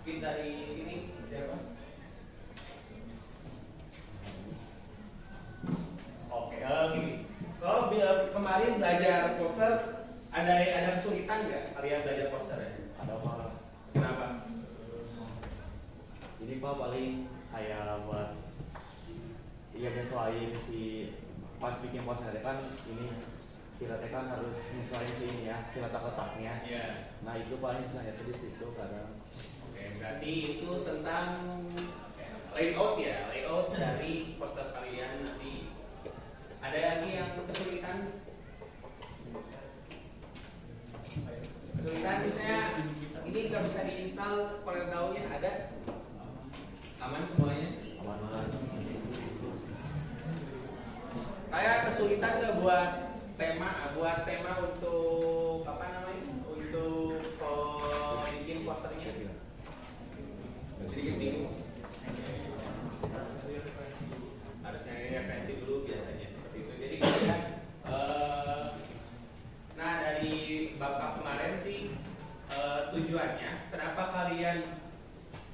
Kita dari sini siapa? Oke, gini. Kalau kemarin belajar poster ada kesulitan nggak kalian belajar poster ya? Ada apa? Kenapa? Ini Pak paling kayak buat nyesuaiin si pas bikin poster kan ini kita kan harus nyesuaiin si ini ya, si letak-letaknya. Iya. Nah itu paling susahnya tuh di situ kadang. Oke, berarti itu tentang layout ya, layout dari poster kalian nanti. Ada lagi yang kesulitan? Kesulitan misalnya ini nggak bisa diinstal CorelDRAW-nya ada? Aman semuanya? Aman-aman. Kayak kesulitan nggak buat tema untuk apa namanya? Untuk bikin posternya? Sedikit bingung. Harus nyari referensi dulu biasanya seperti itu. Jadi kalian nah dari bapak kemarin sih tujuannya kenapa kalian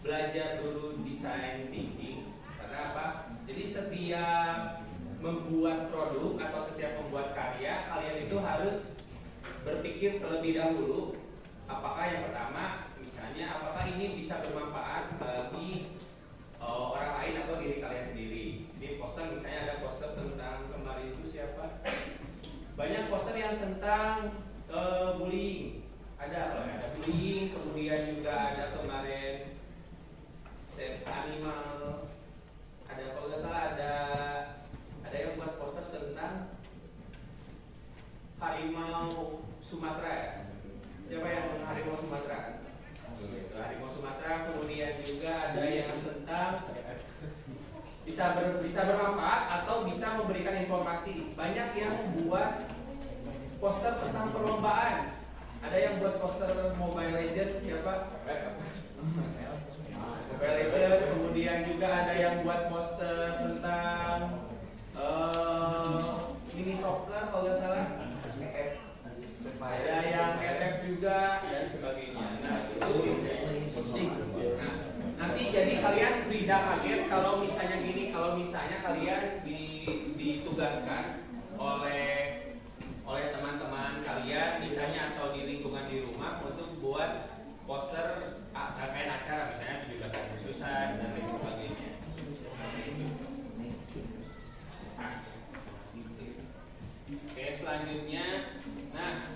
belajar dulu design thinking, karena apa? Jadi setiap membuat produk atau setiap membuat karya kalian itu harus berpikir terlebih dahulu apakah yang pertama misalnya apakah ini bisa bermanfaat bagi orang lain atau diri kalian sendiri. Di poster misalnya ada poster tentang kemarin itu siapa? Banyak poster yang tentang bullying. Ada bullying, kemudian juga ada kemarin save animal. Ada kalau nggak salah ada yang buat poster tentang harimau Sumatera ya. Siapa yang harimau Sumatera? Harimau Sumatera. Kemudian juga ada yang tentang bisa bermanfaat atau bisa memberikan informasi. Banyak yang buat poster tentang perlombaan. Ada yang buat poster Mobile Legends siapa? Mobile Legends. Kemudian juga ada yang buat poster tentang mini soccer kalau nggak salah. Ada yang FF juga dan sebagainya. Nah itu nah, nanti jadi kalian tidak kaget kalau misalnya gini, kalau misalnya kalian ditugaskan oleh teman-teman kalian misalnya atau di lingkungan di rumah untuk buat poster rangkaian acara misalnya 17 Agustusan dan lain sebagainya. Oke, selanjutnya nah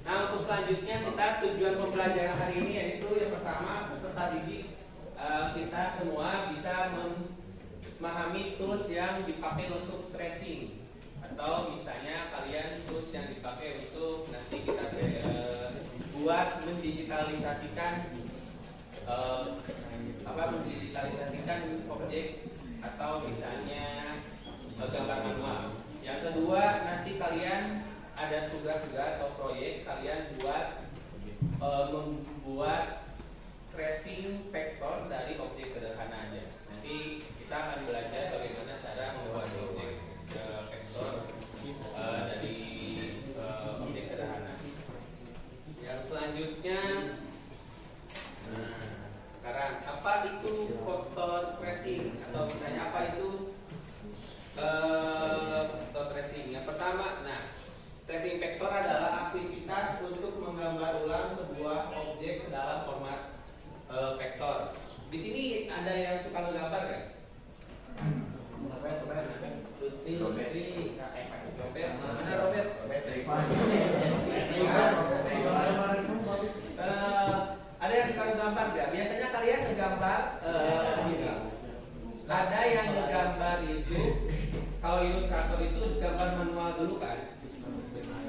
Nah, untuk selanjutnya kita tujuan pembelajaran hari ini yaitu yang pertama peserta didik kita semua bisa memahami tools yang dipakai untuk tracing atau misalnya kalian tools yang dipakai untuk nanti kita buat mendigitalisasikan mendigitalisasikan objek atau misalnya gambar manual. Yang kedua nanti kalian ada tugas juga atau proyek kalian membuat tracing vektor dari objek sederhana aja. Nanti kita akan belajar bagaimana cara membuat objek vektor dari objek sederhana. Yang selanjutnya, sekarang apa itu vektor tracing atau misalnya apa itu vektor tracing? Yang pertama, tracing vektor adalah aktivitas untuk menggambar ulang sebuah objek ke dalam format vektor. Di sini ada yang suka menggambar kan? Ada yang suka menggambar nggak? Biasanya kalian menggambar ada yang menggambar itu kalau ilustrator itu gambar manual dulu kan?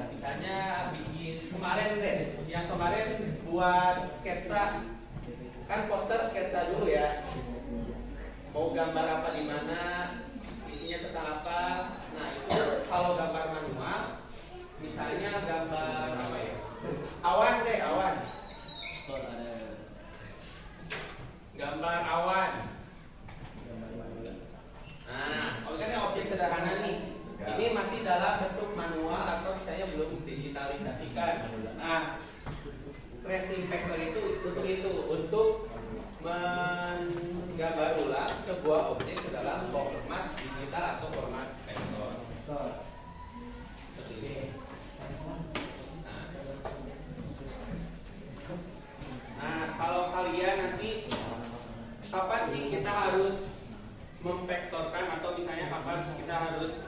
Misalnya bikin kemarin deh, yang kemarin buat sketsa kan poster sketsa dulu ya. Mau gambar apa di mana, isinya tentang apa. Nah itu kalau gambar manual, misalnya gambar apa ya? Awan deh, awan. Gambar awan. objek ke dalam format digital atau format vektor. Seperti ini. Nah, kalau kalian nanti kapan sih kita harus memvektorkan atau misalnya kapan kita harus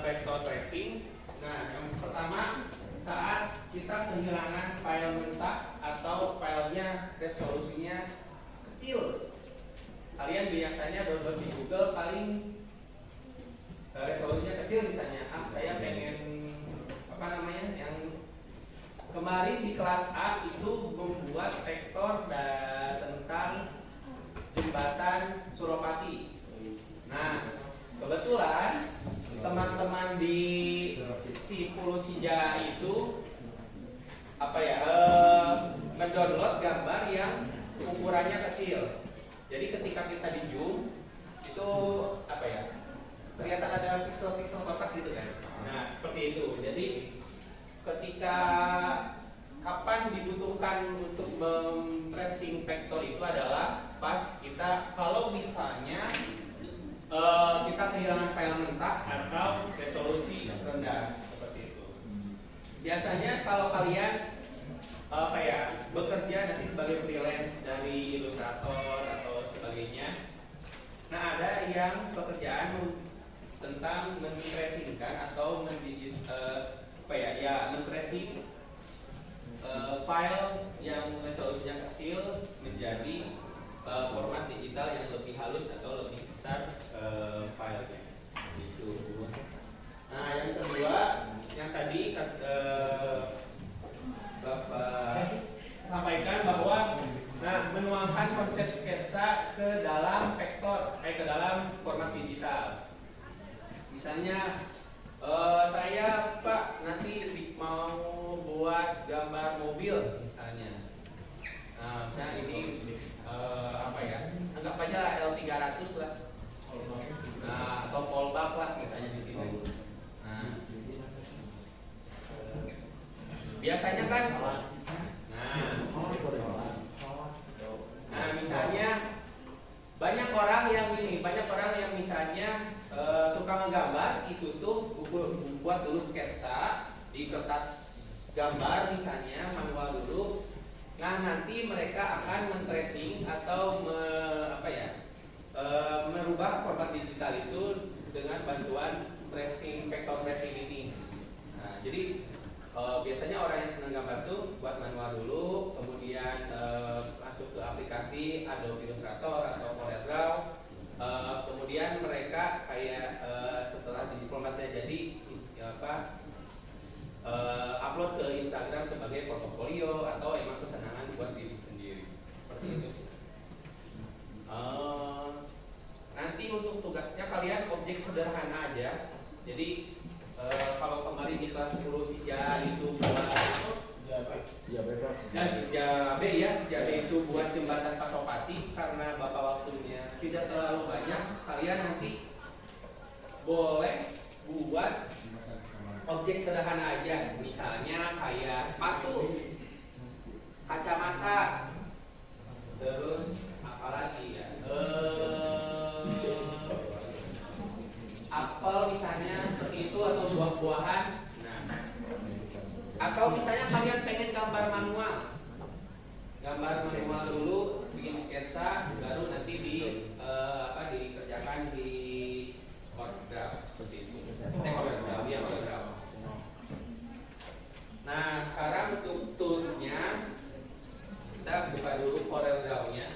vector tracing? Nah, yang pertama saat kita kehilangan file mentah atau filenya resolusinya kecil. Kalian biasanya download di Google paling resolusinya kecil, misalnya saya pengen apa namanya yang kemarin di kelas A itu membuat vektor tentang jembatan Suropati. Nah, kebetulan teman-teman di Pulau Sija itu apa ya mendownload gambar yang ukurannya kecil. Jadi ketika kita di zoom itu apa ya kelihatan ada pixel-pixel kotak gitu kan. Nah, seperti itu. Jadi ketika kapan dibutuhkan untuk tracing vektor itu adalah pas kita kalau misalnya kita kehilangan file mentah atau resolusi rendah seperti itu. Biasanya kalau kalian apa ya bekerja nanti sebagai freelance dari ilustrator atau sebagainya, nah ada yang pekerjaan tentang men-tracingkan atau men-tracing file yang resolusinya kecil menjadi format digital yang lebih halus atau lebih besar filenya. Itu. Nah, yang kedua, yang tadi Bapak sampaikan bahwa menuangkan konsep sketsa ke dalam vektor, ke dalam format digital. Misalnya saya Pak nanti mau buat gambar mobil misalnya. Nah, misalnya ini apa ya? Anggap aja L300 lah. Nah, atau Polbak lah misalnya di sini. Nah, biasanya kan misalnya banyak orang yang misalnya suka menggambar itu tuh buat dulu sketsa di kertas gambar misalnya manual dulu. Nah, nanti mereka akan men-tracing atau merubah format digital itu dengan bantuan tracing vector tracing ini. Nah, jadi biasanya orang yang senang gambar tuh buat manual dulu, kemudian masuk ke aplikasi Adobe Illustrator atau CorelDRAW, kemudian mereka kayak setelah di formatnya jadi upload ke Instagram sebagai portofolio atau emang kesenangan buat diri sendiri. Seperti itu sih. Nanti untuk tugasnya kalian objek sederhana aja. Jadi kalau kemarin di kelas 10 Sija itu buat Sija B itu buat jembatan Pasopati, karena bapak waktunya tidak terlalu banyak, kalian nanti boleh buat objek sederhana aja, misalnya kayak sepatu, kacamata, terus apalagi ya, apel misalnya seperti itu, atau buah-buahan. Nah, atau misalnya kalian pengen gambar manual dulu, bikin sketsa, baru nanti dikerjakan di CorelDRAW seperti itu. CorelDRAW. Nah, sekarang untuk toolsnya kita buka dulu CorelDRAW-nya.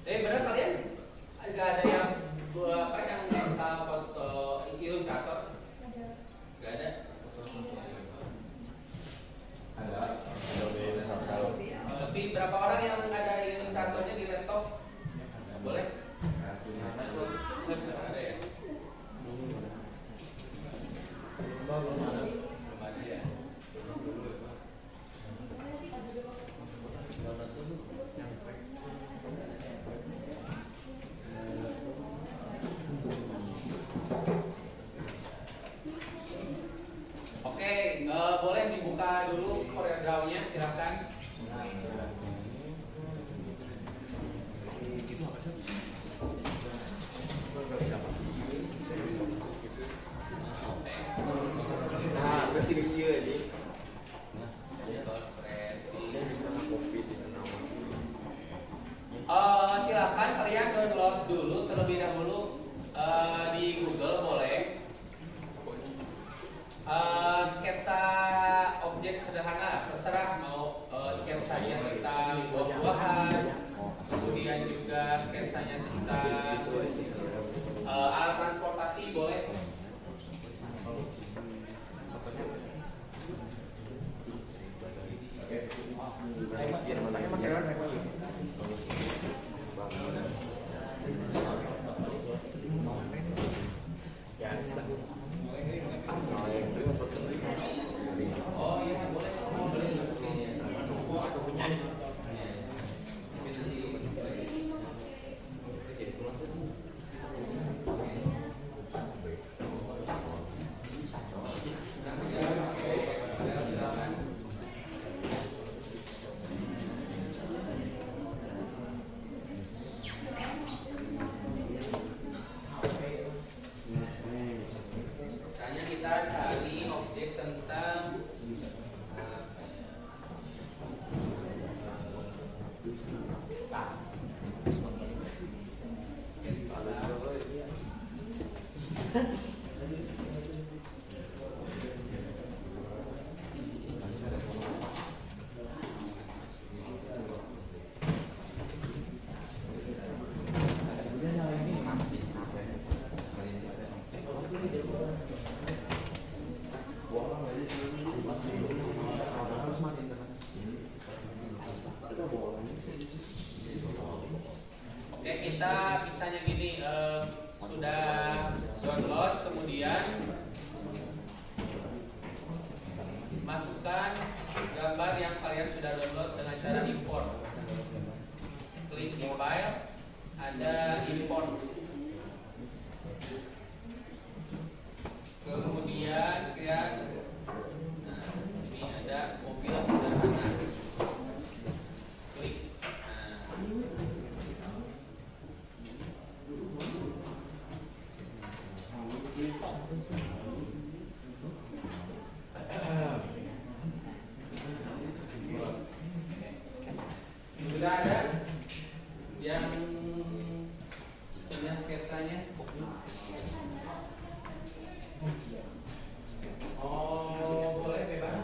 Benar kalian? Nggak ada yang install foto Illustrator? Nggak ada? Ada. Tapi berapa orang yang ada Illustratornya di laptop? Boleh? Ada ya? Belum ada ya? itu apa sih? Nah, pasti dia ini. Nah, dia bisa kopi di sana. Silakan kalian download dulu terlebih dahulu di Google boleh. Sketsa objek sederhana, terserah mau sketsanya tentang buah-buahan, kemudian juga sketsanya tentang alat transportasi boleh. Oh iya boleh. Misalnya kita cari objek tentang Oke, kita misalnya gini, sudah download, kemudian masukkan gambar yang kalian sudah download dengan cara import. Klik di file, ada import. Kemudian lihat, nah ini ada mobil sederhana. Klik. Sudah ada yang punya sketsanya? Oh, boleh bebas.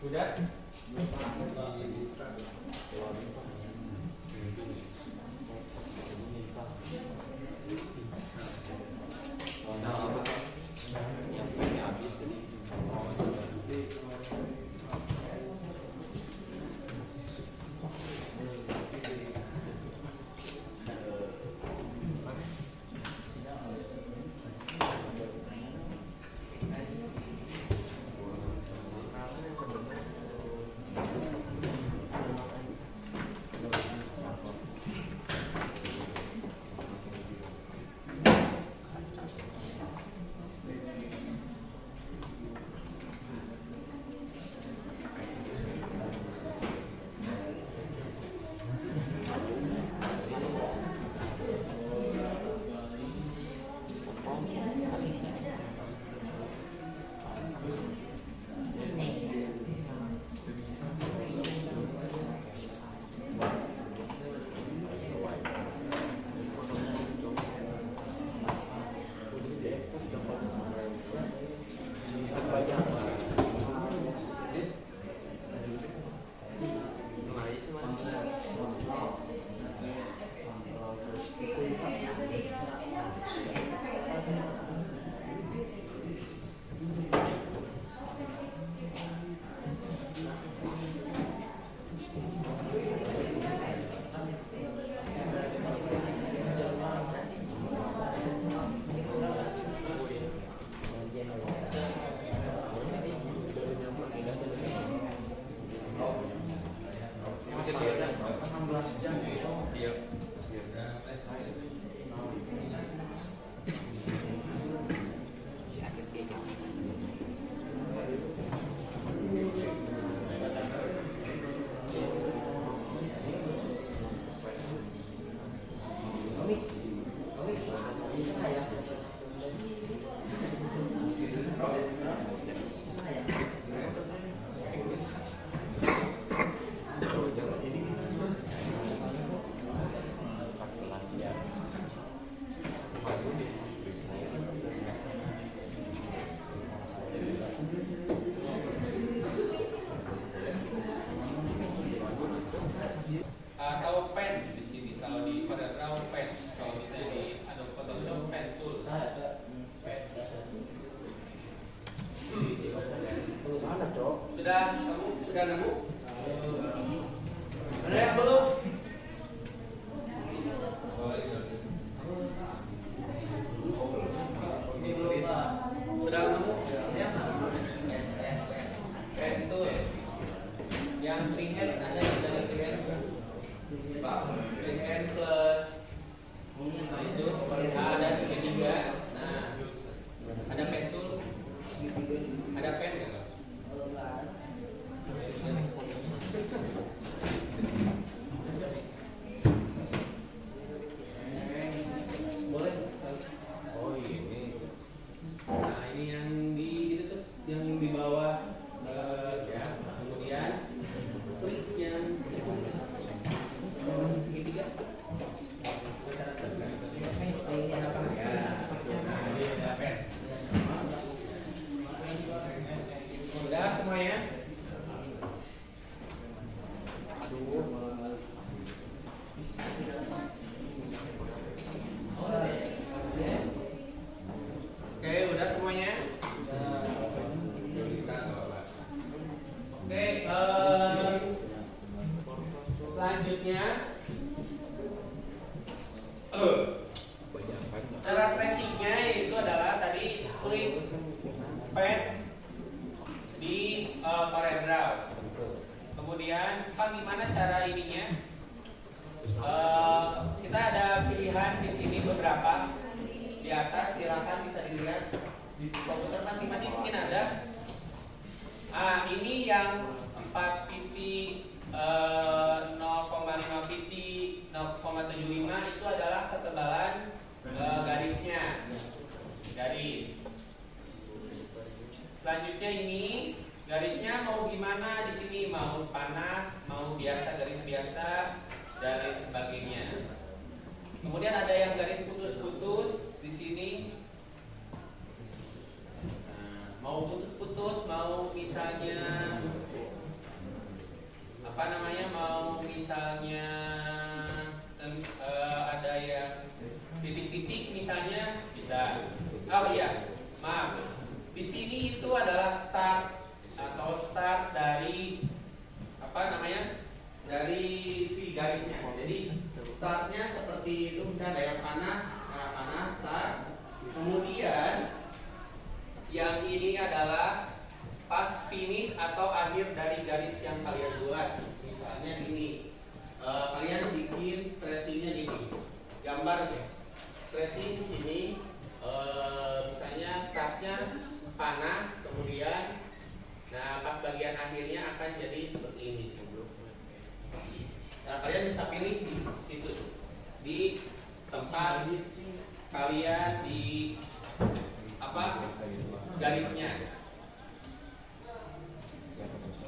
Sudah? Ada yang belum? Sudah nemu? Pentul. Yang freehand ada yang dari freehand. Freehand plus nah itu ada segitiga. Nah, ada pentul. Ada pen nggak? Boleh. Oh ini. Nah ini yang di itu tuh, yang di bawah ya. Kemudian klik yang segitiga. Udah semuanya? Oke, udah semuanya? Oke, selanjutnya cara tracingnya itu adalah tadi klik pen di CorelDRAW. Kemudian bagaimana cara ininya? Kita ada pilihan di sini beberapa di atas, silahkan bisa dilihat di komputer masing-masing mungkin ada. Ini yang 4 pt 0,5 pt 0,75 itu adalah ketebalan garisnya. Garis. Selanjutnya ini garisnya mau gimana di sini, mau panah, mau biasa, garis biasa dan lain sebagainya. Kemudian ada yang garis putus-putus di sini. Mau putus-putus, mau misalnya apa namanya, mau misalnya ada yang titik-titik misalnya bisa. Oh iya, maaf. Di sini itu adalah start atau start dari apa namanya, dari si garisnya. Jadi startnya seperti itu, misalnya ada yang panah start. Kemudian yang ini adalah pas finish atau akhir dari garis yang kalian buat. Misalnya ini, kalian bikin tracingnya gini, gambar deh. Tracing di sini, misalnya startnya panah, kemudian, nah pas bagian akhirnya akan jadi seperti ini. Nah, kalian bisa pilih di situ, di tempat kalian di apa garisnya.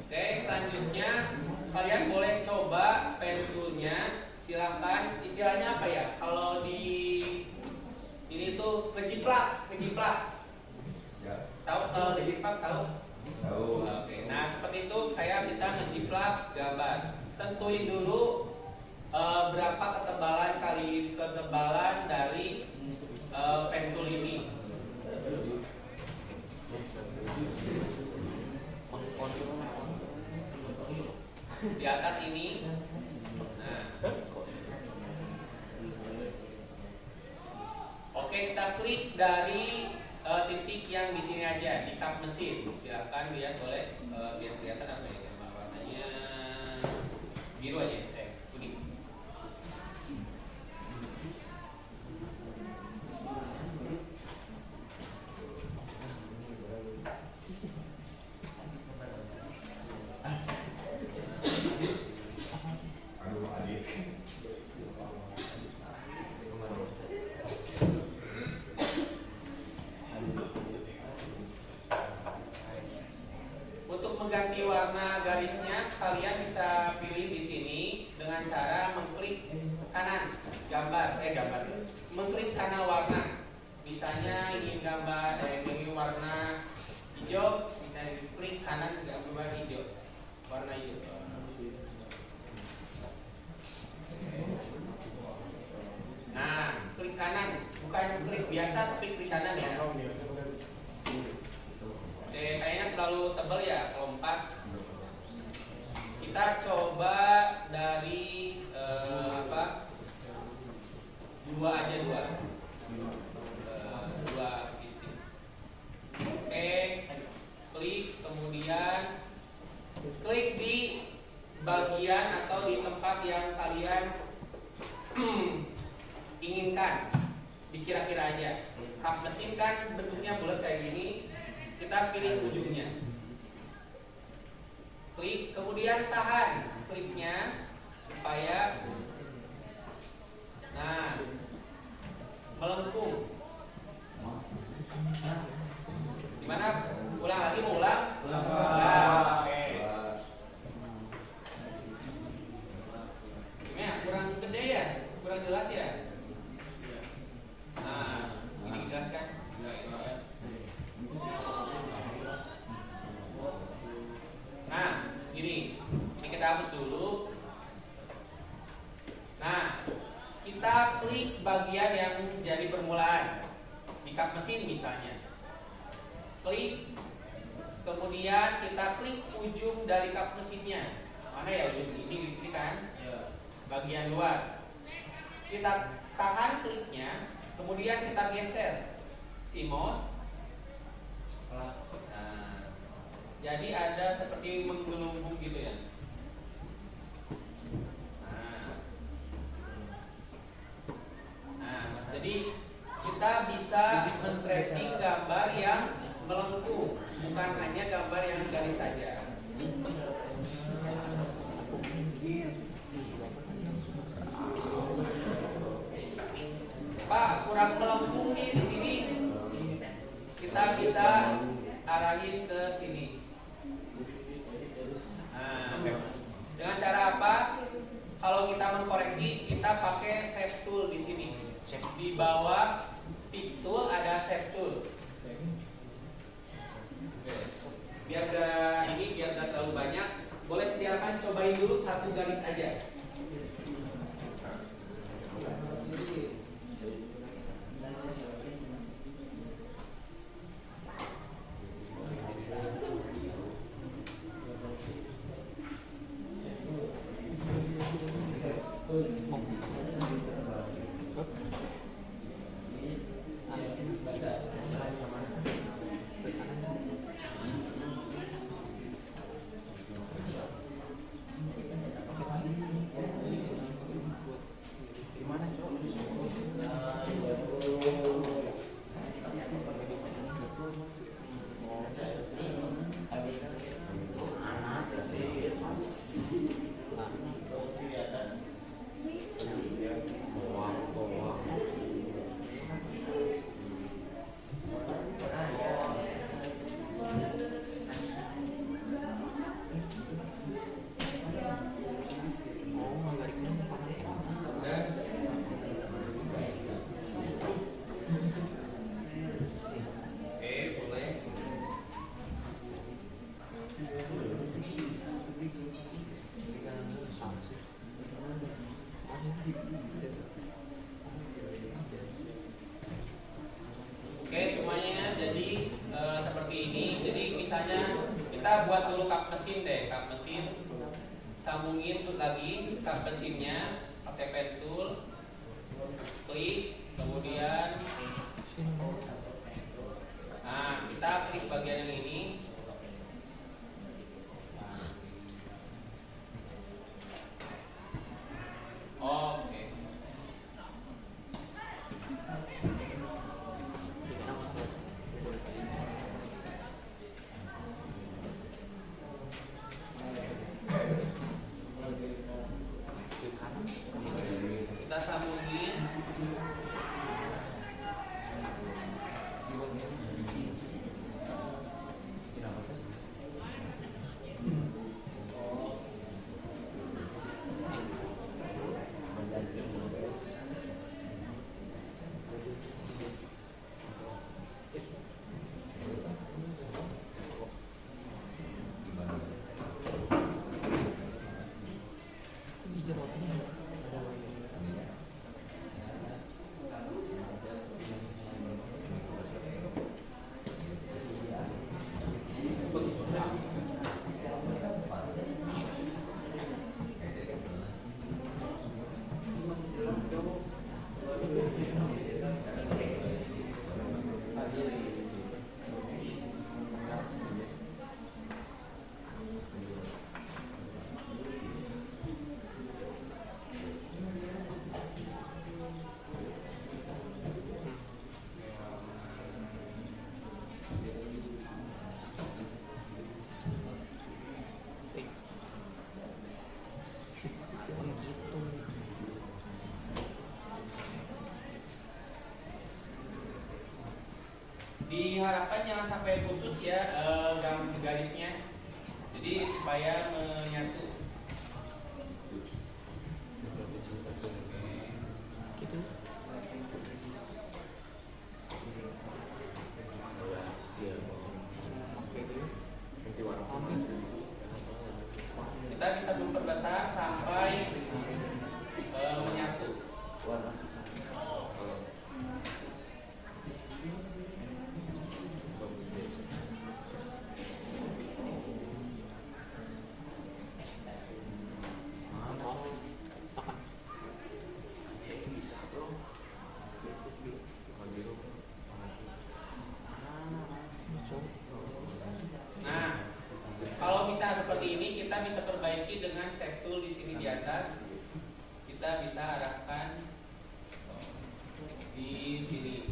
Oke, selanjutnya kalian boleh coba pen toolnya. Silahkan, istilahnya apa ya? Kalau di ini tuh ngejiplak. Tahu ngejiplak tahu? Tahu. Oke, nah seperti itu kayak kita ngejiplak gambar. Tentuin dulu berapa ketebalan dari pen tool ini. Di atas ini. Nah. Oke, kita klik dari titik yang di sini aja, di tab mesin. Silakan lihat, boleh biar kelihatan apa ya, warnanya biru aja, kuning. Mengganti warna garisnya, kalian bisa pilih di sini dengan cara mengklik kanan mengklik kanan warna. Misalnya ingin gambar ingin warna hijau, misalnya klik kanan gambar hijau, warna hijau. Nah, klik kanan, bukan klik biasa tapi klik kanan ya. Kayaknya terlalu tebal ya kalau 4. kita coba dari dua aja dua titik. Oke, klik, kemudian klik di bagian atau di tempat yang kalian inginkan, dikira-kira aja. Kap mesin kan bentuknya bulat kayak gini, kita pilih ujungnya, klik, kemudian tahan kliknya supaya melengkung. Gimana? Ulang lagi, mau ulang? Oke. Gimana? Kurang gede ya? Kurang jelas ya? Nah, ini dijelaskan. Nah, ini kita hapus dulu. Nah, kita klik bagian yang jadi permulaan di kap mesin misalnya. Klik, kemudian kita klik ujung dari kap mesinnya. Mana ya ujung ini, di sini kan? Bagian luar. Kita tahan kliknya, kemudian kita geser si mouse. Nah, jadi ada seperti menggelembung gitu ya. Nah, jadi kita bisa men-tracing gambar yang melengkung, bukan hanya gambar yang garis saja. Pak, kurang melengkung nih di sini. Kita bisa arahin ke sini. Nah, dengan cara apa? Kalau kita mengkoreksi, kita pakai shape tool di sini. Di bawah pick tool ada shape tool. Biar gak terlalu banyak, boleh silakan cobain dulu satu garis aja. Oke, semuanya jadi seperti ini. Jadi misalnya kita buat dulu kap mesin deh, kap mesin, sambungin tuh lagi kap mesinnya pakai pen tool, klik, kemudian kita klik bagian yang ini. Oke. Kita sambungin. diharapkan jangan sampai putus ya garisnya. Jadi supaya menyatu. Kita bisa memperbesar sampai menyatu. Nah, kalau bisa seperti ini kita bisa perbaiki dengan step tool di sini di atas. Kita bisa arahkan di sini.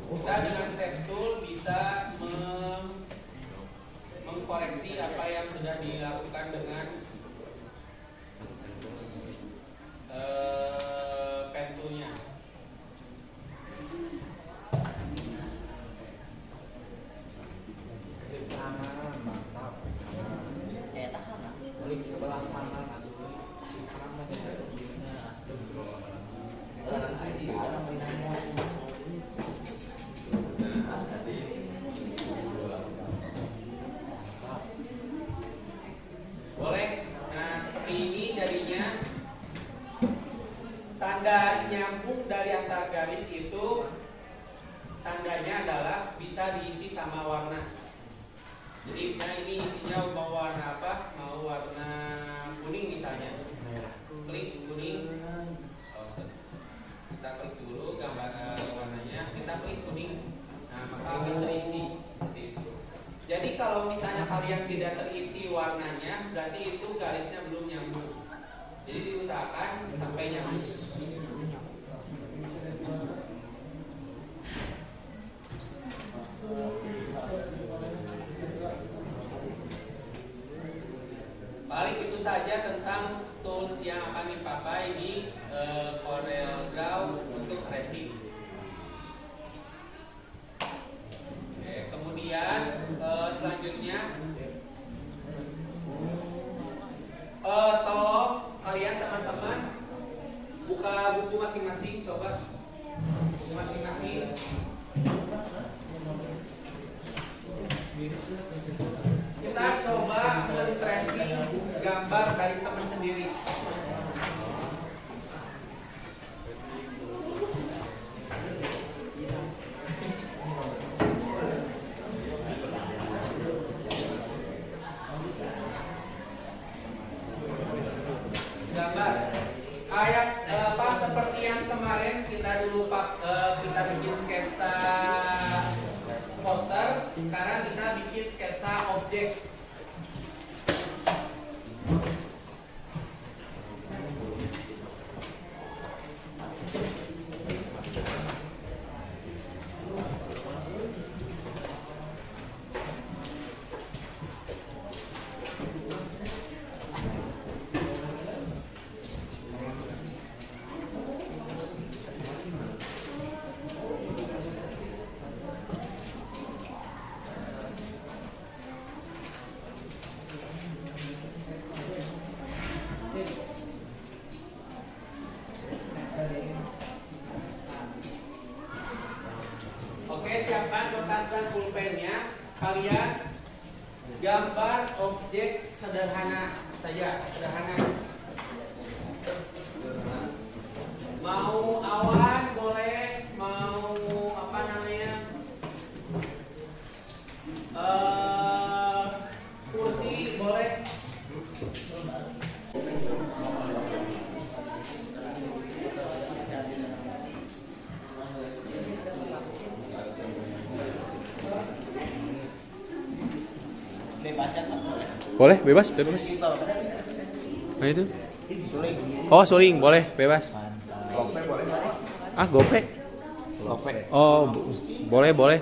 Kita dengan step tool bisa mengkoreksi apa yang sudah dilakukan dengan pen tool-nya. Mantap. Klik sebelah kanan atau Boleh. Nah, seperti ini jadinya tanda nyambung dari antar garis itu tandanya adalah bisa diisi sama warna. Jadi misalnya ini isinya mau warna apa? Mau warna kuning misalnya. Klik kuning. Kita klik dulu gambar warnanya. Kita klik kuning. Nah, maka akan terisi. Seperti itu. Jadi kalau misalnya kalian tidak terisi warnanya, berarti itu garisnya belum nyambung. Jadi diusahakan sampai nyambung. Paling itu saja tentang tools yang akan dipakai di CorelDRAW untuk racing. Oke, kemudian selanjutnya tolong kalian teman-teman buka buku masing-masing, coba buku masing-masing. Kita coba men-tracing gambar dari teman sendiri. Gambar kayak pas seperti yang kemarin kita dulu kita bikin sketsa poster, sekarang kita bikin sketsa objek. Oke, siapkan kertas dan pulpennya. Kalian gambar objek sederhana saja, sederhana. Mau awan boleh, mau apa namanya, kursi Boleh, bebas. Nah itu. Oh, suling boleh, bebas. Ah, gope. Oh, boleh. Boleh.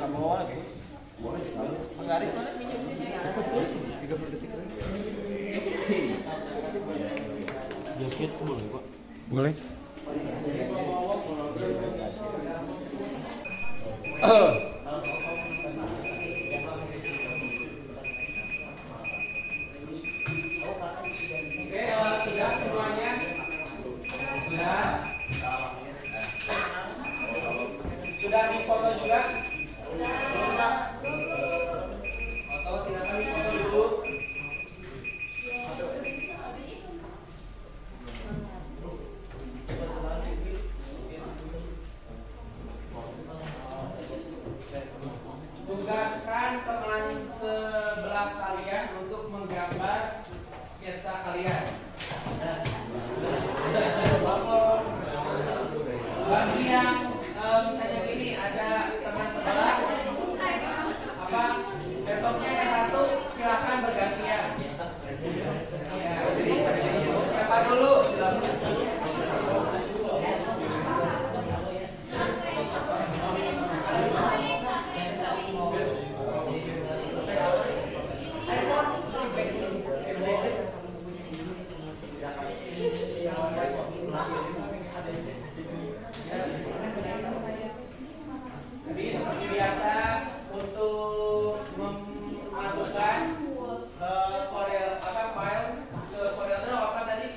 Sudah semuanya? Sudah? Sudah difoto juga? Foto, silakan difoto dulu. Tugaskan teman sebelah kalian untuk menggambar sketsa kalian. Bagi yang misalnya gini, ada teman sebelah laptopnya ada satu, silakan bergantian. Ya, jadi siapa dulu? Jadi seperti biasa untuk memasukkan file ke Corel apa tadi?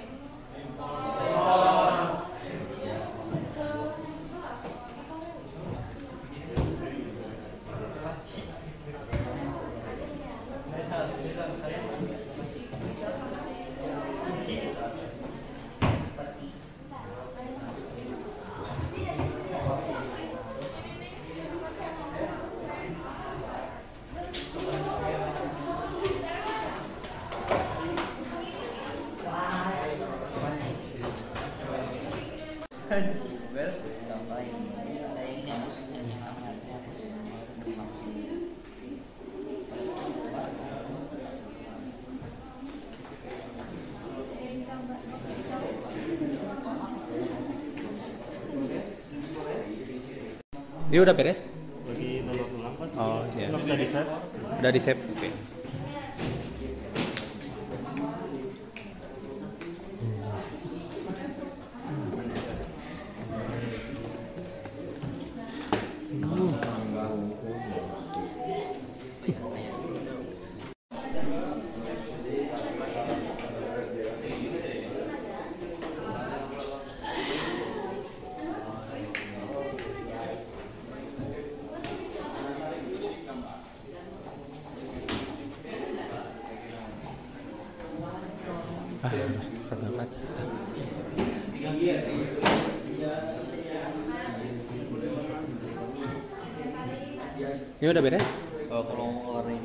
Ini udah beres? Lagi download ulang Pak. Oh, iya. Udah di save. Udah di save. Oke. Terdapat. Ini udah beres? Kalau ngeluarin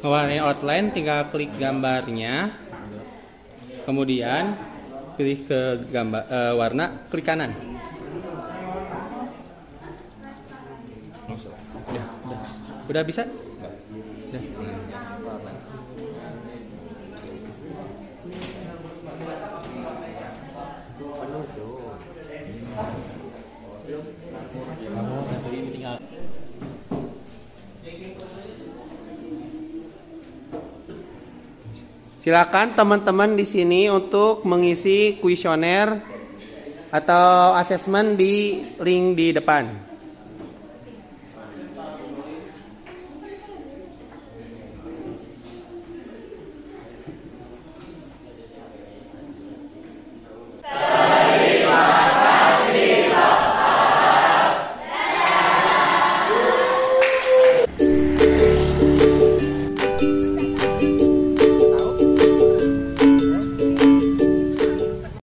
Ngewarnain outline tinggal klik gambarnya. Kemudian pilih ke gambar warna, klik kanan. Udah bisa? Udah. Silakan teman-teman di sini untuk mengisi kuesioner atau asesmen di link di depan.